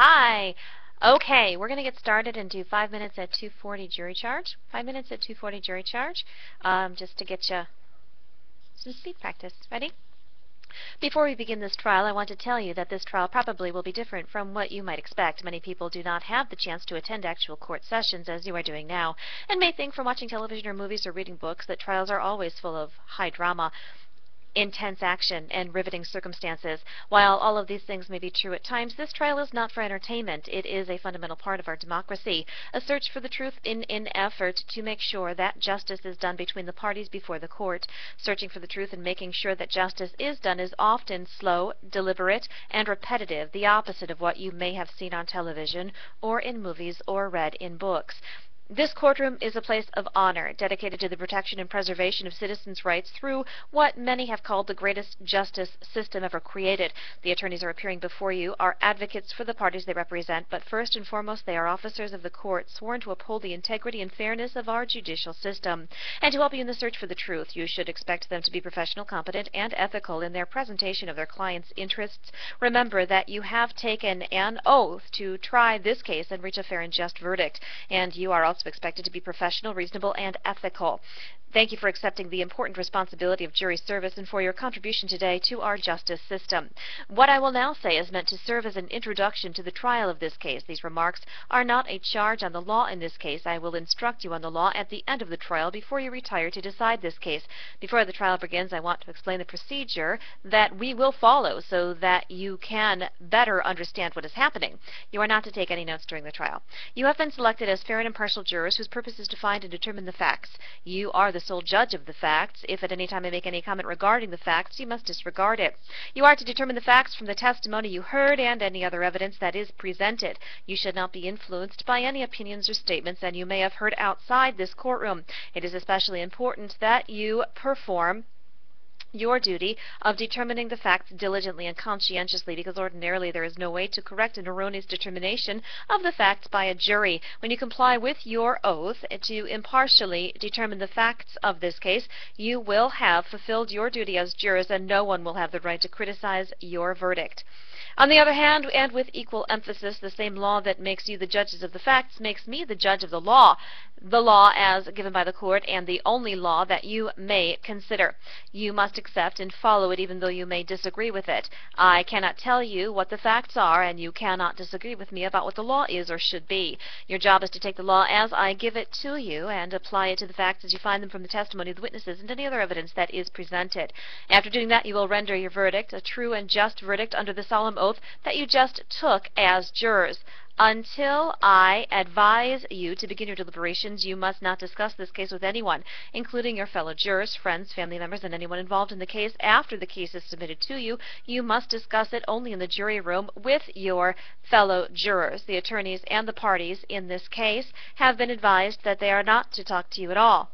Hi. Okay, we're going to get started and do 5 minutes at 2:40 jury charge. 5 minutes at 2:40 jury charge, just to get you some speed practice. Ready? Before we begin this trial, I want to tell you that this trial probably will be different from what you might expect. Many people do not have the chance to attend actual court sessions as you are doing now, and may think from watching television or movies or reading books that trials are always full of high drama, intense action, and riveting circumstances. While all of these things may be true at times, this trial is not for entertainment. It is a fundamental part of our democracy, a search for the truth in an effort to make sure that justice is done between the parties before the court. Searching for the truth and making sure that justice is done is often slow, deliberate, and repetitive, the opposite of what you may have seen on television or in movies or read in books. This courtroom is a place of honor, dedicated to the protection and preservation of citizens' rights through what many have called the greatest justice system ever created. The attorneys are appearing before you are advocates for the parties they represent, but first and foremost they are officers of the court, sworn to uphold the integrity and fairness of our judicial system. And to help you in the search for the truth, you should expect them to be professional, competent, and ethical in their presentation of their clients' interests. Remember that you have taken an oath to try this case and reach a fair and just verdict, and you are also expected to be professional, reasonable, and ethical. Thank you for accepting the important responsibility of jury service and for your contribution today to our justice system. What I will now say is meant to serve as an introduction to the trial of this case. These remarks are not a charge on the law in this case. I will instruct you on the law at the end of the trial before you retire to decide this case. Before the trial begins, I want to explain the procedure that we will follow so that you can better understand what is happening. You are not to take any notes during the trial. You have been selected as fair and impartial jurors whose purpose is to find and determine the facts. You are the sole judge of the facts. If at any time I make any comment regarding the facts, you must disregard it. You are to determine the facts from the testimony you heard and any other evidence that is presented. You should not be influenced by any opinions or statements that you may have heard outside this courtroom. It is especially important that you perform your duty of determining the facts diligently and conscientiously, because ordinarily there is no way to correct an erroneous determination of the facts by a jury. When you comply with your oath to impartially determine the facts of this case, you will have fulfilled your duty as jurors, and no one will have the right to criticize your verdict. On the other hand, and with equal emphasis, the same law that makes you the judges of the facts makes me the judge of the law as given by the court, and the only law that you may consider. You must accept and follow it even though you may disagree with it. I cannot tell you what the facts are, and you cannot disagree with me about what the law is or should be. Your job is to take the law as I give it to you and apply it to the facts as you find them from the testimony of the witnesses and any other evidence that is presented. After doing that, you will render your verdict, a true and just verdict, under the solemn oath that you just took as jurors. Until I advise you to begin your deliberations, you must not discuss this case with anyone, including your fellow jurors, friends, family members, and anyone involved in the case. After the case is submitted to you, you must discuss it only in the jury room with your fellow jurors. The attorneys and the parties in this case have been advised that they are not to talk to you at all.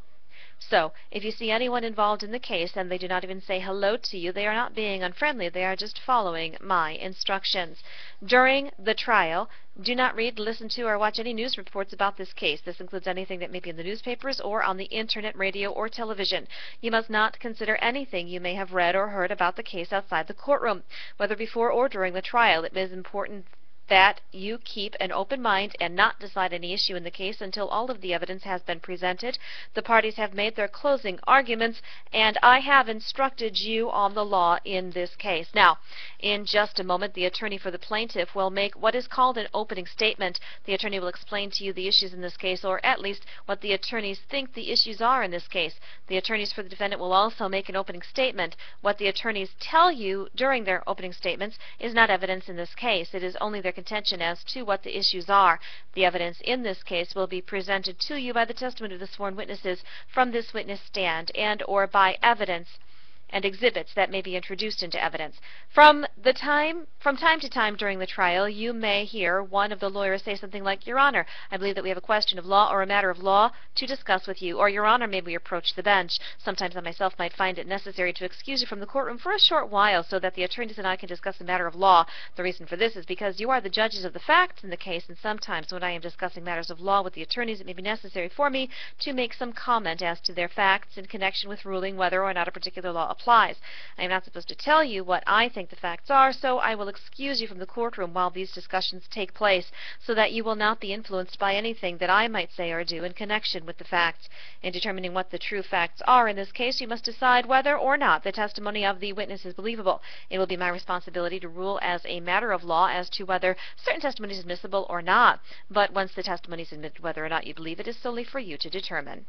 So, if you see anyone involved in the case and they do not even say hello to you, they are not being unfriendly, they are just following my instructions. During the trial, do not read, listen to, or watch any news reports about this case. This includes anything that may be in the newspapers or on the internet, radio, or television. You must not consider anything you may have read or heard about the case outside the courtroom, whether before or during the trial. It is important that you keep an open mind and not decide any issue in the case until all of the evidence has been presented, the parties have made their closing arguments, and I have instructed you on the law in this case. Now, in just a moment, the attorney for the plaintiff will make what is called an opening statement. The attorney will explain to you the issues in this case, or at least what the attorneys think the issues are in this case. The attorneys for the defendant will also make an opening statement. What the attorneys tell you during their opening statements is not evidence in this case. It is only their contention as to what the issues are. The evidence in this case will be presented to you by the testimony of the sworn witnesses from this witness stand and or by evidence and exhibits that may be introduced into evidence. From time to time during the trial, you may hear one of the lawyers say something like, "Your Honor, I believe that we have a question of law or a matter of law to discuss with you," or "Your Honor, may we approach the bench?" Sometimes I myself might find it necessary to excuse you from the courtroom for a short while so that the attorneys and I can discuss a matter of law. The reason for this is because you are the judges of the facts in the case, and sometimes when I am discussing matters of law with the attorneys, it may be necessary for me to make some comment as to their facts in connection with ruling whether or not a particular law applies. I am not supposed to tell you what I think the facts are, so I will excuse you from the courtroom while these discussions take place, so that you will not be influenced by anything that I might say or do in connection with the facts. In determining what the true facts are in this case, you must decide whether or not the testimony of the witness is believable. It will be my responsibility to rule as a matter of law as to whether certain testimony is admissible or not. But once the testimony is admitted, whether or not you believe it is solely for you to determine.